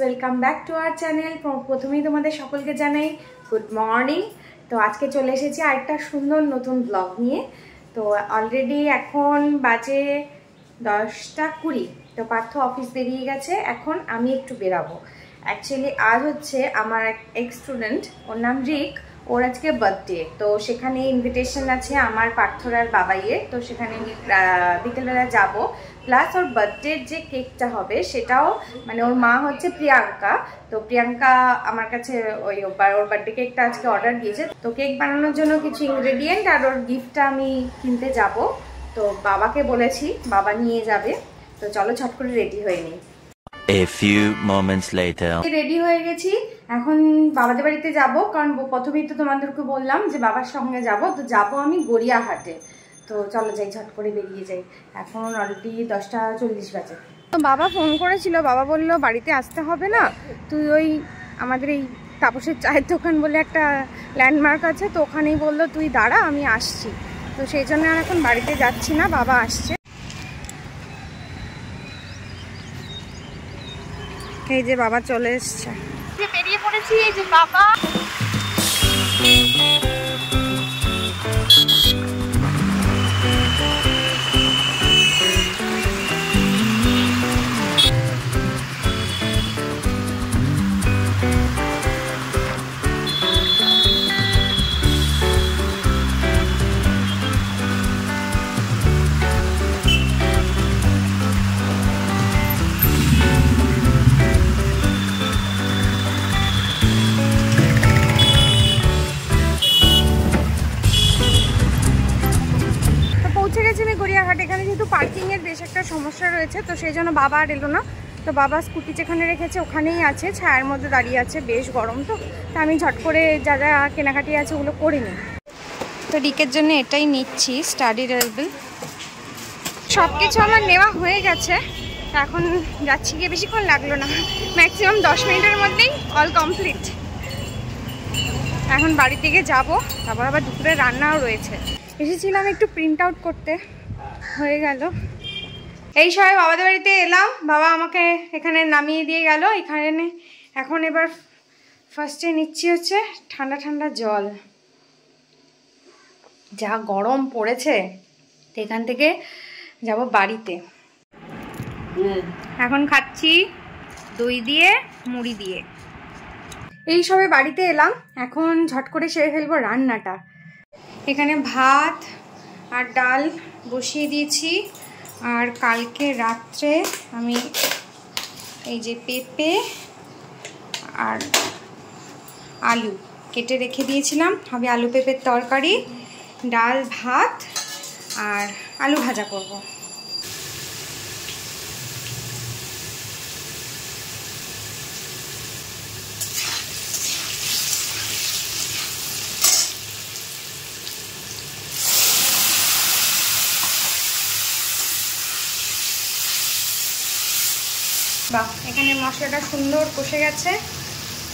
Welcome back to our channel. প্রথমেই তোমাদের সকলকে জানাই গুড মর্নিং। তো আজকে চলে এসেছি আরেকটা সুন্দর নতুন ব্লগ নিয়ে। তো অলরেডি এখন বাজে 10টা 20। তো পার্থ অফিস বেরিয়ে গেছে, এখন আমি একটু বেরাবো। অ্যাকচুয়ালি আজ হচ্ছে আমার এক স্টুডেন্ট, ওর নাম রিক, ওর আজকে বার্থডে। তো সেখানে ইনভিটেশন আছে আমার পার্থর আর বাবাইয়ের। তো সেখানে বিকেলবেলা যাব। প্লাস ওর বার্থডের যে কেকটা হবে সেটাও, মানে ওর মা হচ্ছে প্রিয়াঙ্কা, তো প্রিয়াঙ্কা আমার কাছে ওর বার্থডে কেকটা আজকে অর্ডার দিয়েছে। তো কেক বানানোর জন্য কিছু ইনগ্রেডিয়েন্ট আর ওর গিফটটা আমি কিনতে যাব। তো বাবাকে বলেছি, বাবা নিয়ে যাবে। তো চলো ছট করে রেডি হয়ে নিই। A few moments later. Ready হয়ে গেছি, এখন বাবাদের বাড়িতে যাব। কারণ প্রথমেই তো তোমাদেরকে বললাম যে বাবার সঙ্গে যাব। তো যাব আমি গড়িয়াহাটে। তো চলো যাই, ঝট করে বেরিয়ে যাই। এখন অলরেডি 10টা 40 বাজে। তো বাবা ফোন করেছিল, বাবা বলল বাড়িতে আসতে হবে না, তুই ওই আমাদের এই তাপসের চায়ের দোকান বলে একটা ল্যান্ডমার্ক আছে, তো ওখানেই বললো তুই দাঁড়া, আমি আসছি। তো সেই জন্য আর এখন বাড়িতে যাচ্ছি না, বাবা আসছে। এই যে বাবা চলে এসছে, বেরিয়ে পড়েছি। এই যে বাবা। গড়িয়াহাট, এখানে যেহেতু পার্কিং এর বেশ একটা সমস্যা রয়েছে, তো সেই জন্য বাবা আর এলো না। তো বাবা স্কুটি যেখানে রেখেছে ওখানেই আছে, ছায়ার মধ্যে দাঁড়িয়ে আছে, বেশ গরম। তো আমি ঝট করে যা যা কেনাকাটি আছে ওগুলো করে নিই। তো রিকের জন্য এটাই নিচ্ছি, স্টাডি টেবিল। সব কিছু আমার নেওয়া হয়ে গেছে। তো এখন যাচ্ছি, গিয়ে বেশিক্ষণ লাগলো না, ম্যাক্সিমাম 10 মিনিটের মধ্যেই অল কমপ্লিট। এখন বাড়ি থেকে যাবো, তারপর আবার দুপুরে রান্নাও রয়েছে। এসেছিলাম একটু প্রিন্ট আউট করতে, হয়ে গেল। এই সবাই বাবাদের বাড়িতে এলাম, বাবা আমাকে এখানে নামিয়ে দিয়ে গেল এখানে। এখন এবার ফার্স্টে নিচ্ছি হচ্ছে ঠান্ডা ঠান্ডা জল। যা গরম পড়েছে, তো এখান থেকে যাব বাড়িতে। এখন খাচ্ছি দই দিয়ে মুড়ি দিয়ে। এই সবে বাড়িতে এলাম, এখন ঝট করে সেরে ফেলবো রান্নাটা। এখানে ভাত আর ডাল বসিয়ে দিয়েছি। আর কালকে রাত্রে আমি এই যে পেঁপে আর আলু কেটে রেখে দিয়েছিলাম, হবে আলু পেঁপের তরকারি, ডাল ভাত আর আলু ভাজা করব। বাহ, এখানে মশলাটা সুন্দর কষে গেছে।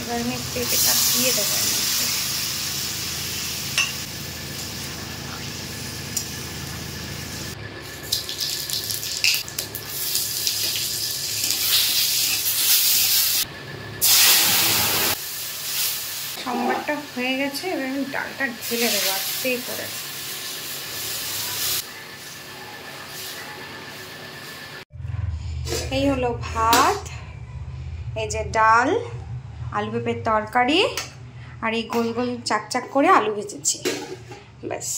এবার আমি পেঁপেটা দিয়ে দেবো। সম্বারটা হয়ে গেছে, এবার আমি ডালটা ঢেলে দেবো আস্তেই করে। এই হলো ভাত, এই যে ডাল, আলু পেঁপের তরকারি, আর এই গোল গোল চাক চাক করে আলু ভেজেছি, ব্যাস।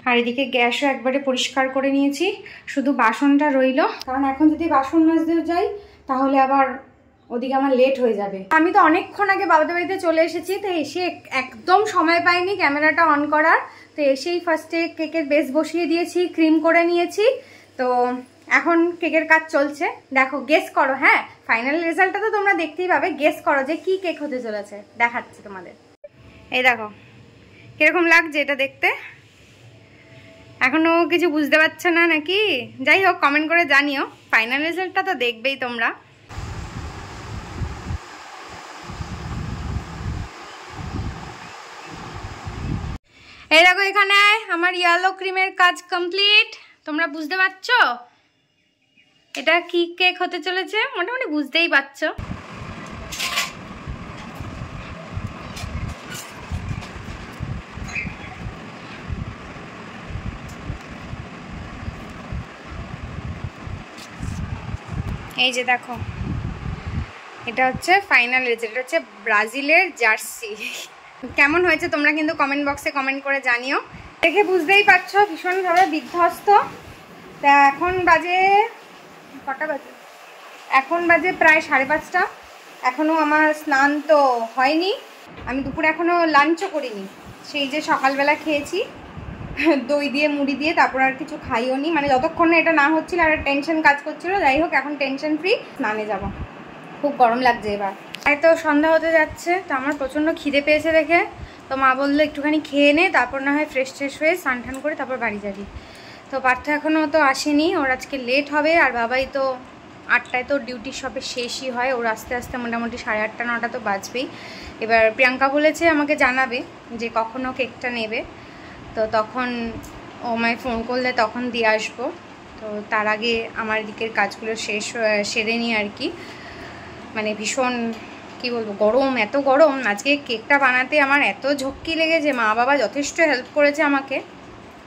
আর এদিকে গ্যাসও একবারে পরিষ্কার করে নিয়েছি, শুধু বাসনটা রইল। কারণ এখন যদি বাসন মাজতে যাই তাহলে আবার ওদিকে আমার লেট হয়ে যাবে। আমি তো অনেকক্ষণ আগে বাবাদের বাড়িতে চলে এসেছি, তো এসে একদম সময় পাইনি ক্যামেরাটা অন করার। তো এসেই ফার্স্টে কেকের বেস বসিয়ে দিয়েছি, ক্রিম করে নিয়েছি। তো এখন কেকের কাজ চলছে। দেখো, গেস করো। হ্যাঁ, ফাইনাল রেজাল্টটা তো তোমরা দেখতেই পাবে, গেস করো যে কি কেক হতে চলেছে, দেখাচ্ছি তোমাদের। এই দেখো কিরকম লাগছে এটা দেখতে। এখনো কিছু বুঝতে পারছো না নাকি? যাই হোক, কমেন্ট করে জানিও। ফাইনাল রেজাল্টটা তো দেখবেই তোমরা। এই দেখো, এখানে আমার ইয়েলো ক্রিমের কাজ কমপ্লিট। তোমরা বুঝতে পারছো এটা কি কেক হতে চলেছে? মোটামুটি বুঝতেই পারছো। এই যে দেখো, এটা হচ্ছে ফাইনাল রেজাল্ট। এটা হচ্ছে ব্রাজিলের জার্সি। কেমন হয়েছে তোমরা কিন্তু কমেন্ট বক্সে কমেন্ট করে জানিও। দেখে বুঝতেই পারছো ভীষণভাবে বিধ্বস্ত। তা এখন বাজে কটা বাজে? এখন বাজে প্রায় 5:30। এখনও আমার স্নান তো হয়নি। আমি দুপুরে এখনও লাঞ্চও করিনি। সেই যে সকালবেলা খেয়েছি দই দিয়ে মুড়ি দিয়ে, তারপর আর কিছু খাইও নি। মানে যতক্ষণ না এটা না হচ্ছিল আর টেনশন কাজ করছিল। যাই হোক, এখন টেনশন ফ্রি, স্নানে যাব। খুব গরম লাগছে এবার। আর তো সন্ধ্যা হতে যাচ্ছে, তো আমার প্রচণ্ড খিদে পেয়েছে দেখে তো মা বললো একটুখানি খেয়ে নে, তারপর না হয় ফ্রেশ ট্রেশ হয়ে স্নান টান করে তারপর বাড়ি যাবি। তো পার্থ এখনও তো আসেনি, ওর আজকে লেট হবে। আর বাবাই তো 8টায় তো ডিউটি সবে শেষই হয়, ওর আস্তে আস্তে মোটামুটি 8:30 9টা তো বাজবেই। এবার প্রিয়াঙ্কা বলেছে আমাকে জানাবে যে কখনও কেকটা নেবে, তো তখন ও আমায় ফোন করলে তখন দিয়ে আসবো। তো তার আগে আমার দিকের কাজগুলো সেরে নিই আর কি। মানে ভীষণ কি বলবো, গরম, এত গরম। আজকে কেকটা বানাতে আমার এত ঝক্কি লেগেছে। মা বাবা যথেষ্ট হেল্প করেছে আমাকে,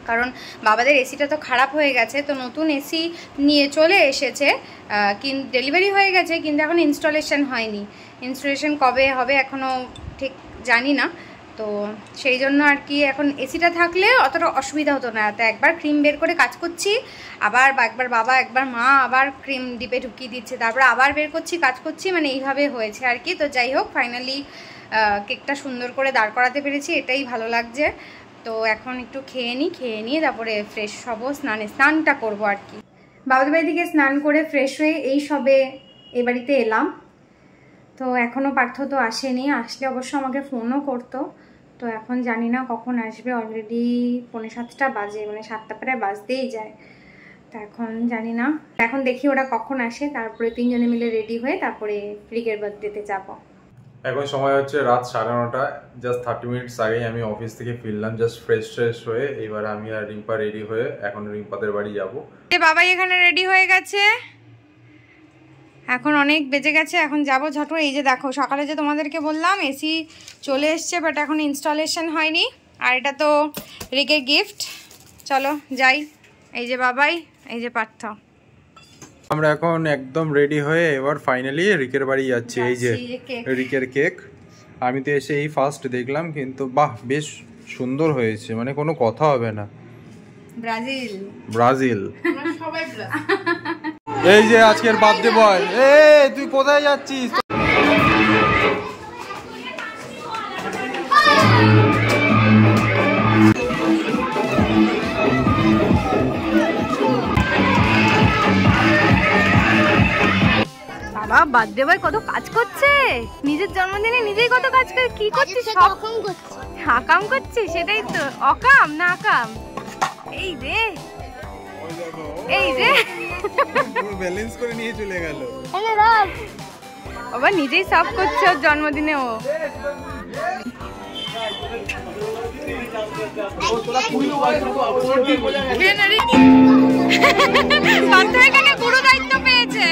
কারণ বাবাদের এসিটা তো খারাপ হয়ে গেছে। তো নতুন এসি নিয়ে চলে এসেছে, কিন্তু ডেলিভারি হয়ে গেছে, কিন্তু এখন ইনস্টলেশন হয়নি। ইনস্টলেশন কবে হবে এখনও ঠিক জানি না। তো সেই জন্য আর কি এখন এসিটা থাকলে অতটা অসুবিধা হতো না। তো একবার ক্রিম বের করে কাজ করছি, আবার একবার বাবা একবার মা আবার ক্রিম ডিপে ঢুকিয়ে দিচ্ছে, তারপরে আবার বের করছি কাজ করছি, মানে এইভাবে হয়েছে আর কি। তো যাই হোক, ফাইনালি কেকটা সুন্দর করে দাঁড় করাতে পেরেছি, এটাই ভালো লাগছে। তো এখন একটু খেয়ে নিয়ে তারপরে ফ্রেশ হবো, স্নানটা করবো আর কি। বাবাদের বাড়ি থেকে স্নান করে ফ্রেশ হয়ে এই সবে এ বাড়িতে এলাম। তো এখনও পার্থ তো আসেনি, আসলে অবশ্য আমাকে ফোনও করতো। তো এখন জানি না কখন আসবে। অলরেডি 6:45 বাজে, মানে 7টা প্রায় বাজতেই যায়। তা এখন জানি না, এখন দেখি ওরা কখন আসে, তারপরে 3 জনে মিলে রেডি হয়ে তারপরে রিকের বার্থডেতে যাবো। এখন সময় হচ্ছে রাত 9:30। জাস্ট 30 মিনিটস আগেই আমি অফিস থেকে ফিরলাম, জাস্ট ফ্রেশ হয়ে। এবার আমি আর রিম্পা রেডি হয়ে এখন রিম্পাদের বাড়ি যাবো। বাবাই এখানে রেডি হয়ে গেছে, এখন অনেক বেজে গেছে, এখন যাব ঝট। এই যে দেখো, সকালে যে তোমাদেরকে বললাম এসি চলে এসছে, বাট এখন ইনস্টলেশন হয়নি। আর এটা তো রিকের গিফট। চলো যাই। এই যে বাবাই, এই যে পার্থ। আমরা এখন একদম রেডি হয়ে এবার ফাইনালি রিকের বাড়ি যাচ্ছি। এই যে রিকের কেক, আমি তো এসে এই ফার্স্ট দেখলাম, কিন্তু বাহ বেশ সুন্দর হয়েছে, মানে কোনো কথা হবে না। ব্রাজিল এই যে আজকের বার্থডে বয়। তুই কোথায় যাচ্ছিস? বাবা বার্থডে বয় কত কাজ করছে, নিজের জন্মদিনে নিজেই কত কাজ করে। কি করছিস? আকাম করছিস? সেটাই তো। অকাম না আকাম? এই রে এই রে, ব্যালেন্স করে নিয়ে চলে গেল। বাবা নিজেই সাফ করছে ওর জন্মদিনে। ও এখানে গুরু দায়িত্ব পেয়েছে।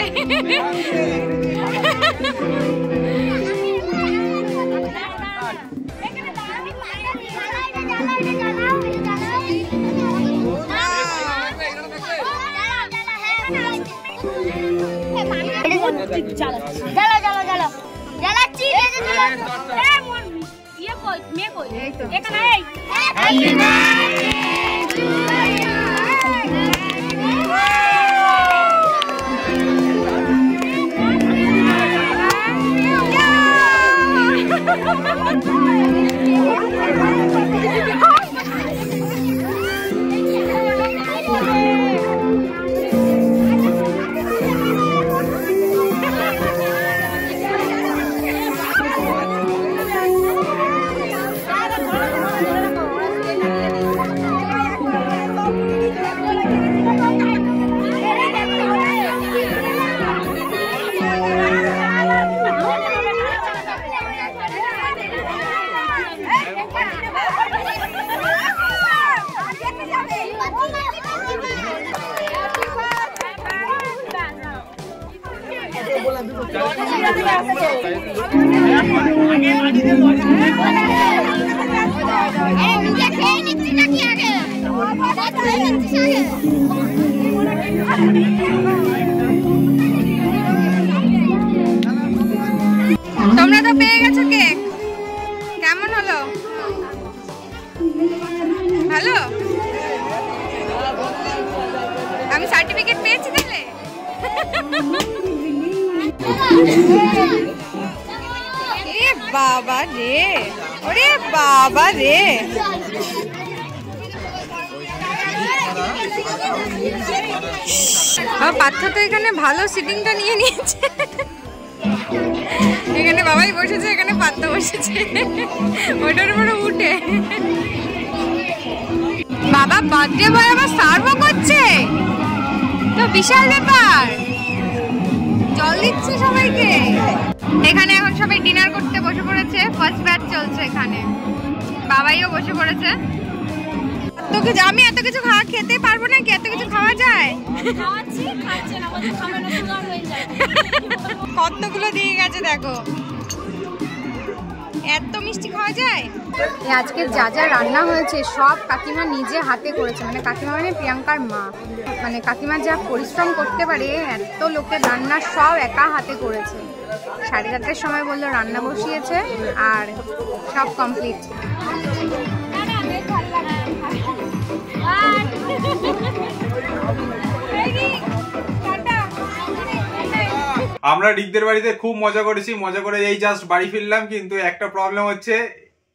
ভালো? আমি সার্টিফিকেট পেয়েছি তাহলে? এ বাবা রে, ওরে বাবা রে, পার্থ তো এখানে ভালো সিটিংটা নিয়ে নিয়েছে। এখানে বাবাই বসেছে, এখানে পার্থ বসেছে, ওটার উপরে উঠে। বাবা বার্থডে বয় আবার সার্ভও করছে, তো বিশাল ব্যাপার। জল দিচ্ছে সবাইকে। এখানে এখন সবাই ডিনার করতে বসে পড়েছে, ফার্স্ট ব্যাচ চলছে এখানে, বাবাইও বসে পড়েছে। আমি এত কিছু খেতে পারবো না কি? এত কিছু খাওয়া যায়? কতগুলো দিয়ে গেছে দেখো, এত মিষ্টি খাওয়া যায়? আজকে যা যা রান্না হয়েছে সব কাকিমা নিজে হাতে করেছে, মানে কাকিমা মানে প্রিয়াঙ্কার মা, মানে কাকিমা যা পরিশ্রম করতে পারে, এত লোকের রান্না সব একা হাতে করেছে। 4:30টার সময় বললো রান্না বসিয়েছে আর সব কমপ্লিট। আমরা রিকদের বাড়িতে খুব মজা করেছি, মজা করে এই জাস্ট বাড়ি ফিরলাম, কিন্তু একটা প্রবলেম হচ্ছে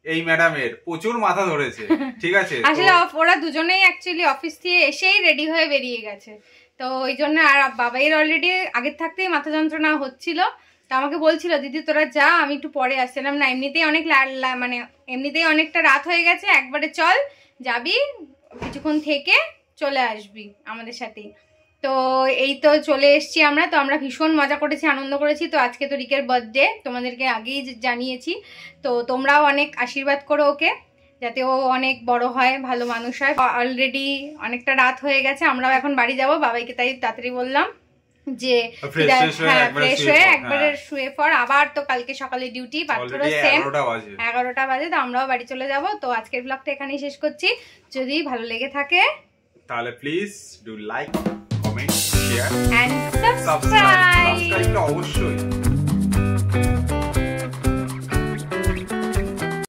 এই ম্যাডামের প্রচুর মাথা ধরেছে। ঠিক আছে, আসলে ওরা দুজনেই অ্যাকচুয়ালি অফিস থেকে এসেই রেডি হয়ে বেরিয়ে গেছে, তো ওই জন্য। আর বাবাইয়ের অলরেডি আগের থাকতেই মাথা যন্ত্রণা হচ্ছিল, তো আমাকে বলছিল দিদি তোরা যা, আমি একটু পরে আসছিলাম না, এমনিতেই অনেক মানে এমনিতেই অনেকটা রাত হয়ে গেছে, একবারে চল যাবি, কিছুক্ষণ থেকে চলে আসবি আমাদের সাথেই। তো এই তো চলে এসছি আমরা, তো আমরা ভীষণ মজা করেছি, আনন্দ করেছি। তো আজকে তো রিকের বার্থডে, তোমাদেরকে আগেই জানিয়েছি, তো তোমরাও অনেক আশীর্বাদ করো ওকে, যাতে ও অনেক বড় হয়, ভালো মানুষ হয়। অলরেডি অনেকটা রাত হয়ে গেছে, আমরাও এখন বাড়ি যাব। বাবাইকে তাই তাড়াতাড়ি বললাম যে ফ্রেশ হয়ে একবারে শুয়ে পড়, আবার তো কালকে সকালে ডিউটি, পার্থরও সেম 11টা বাজে, তো আমরাও বাড়ি চলে যাব। তো আজকের ব্লগটা এখানেই শেষ করছি। যদি ভালো লেগে থাকে তাহলে please do like, comment, share and subscribe অবশ্যই।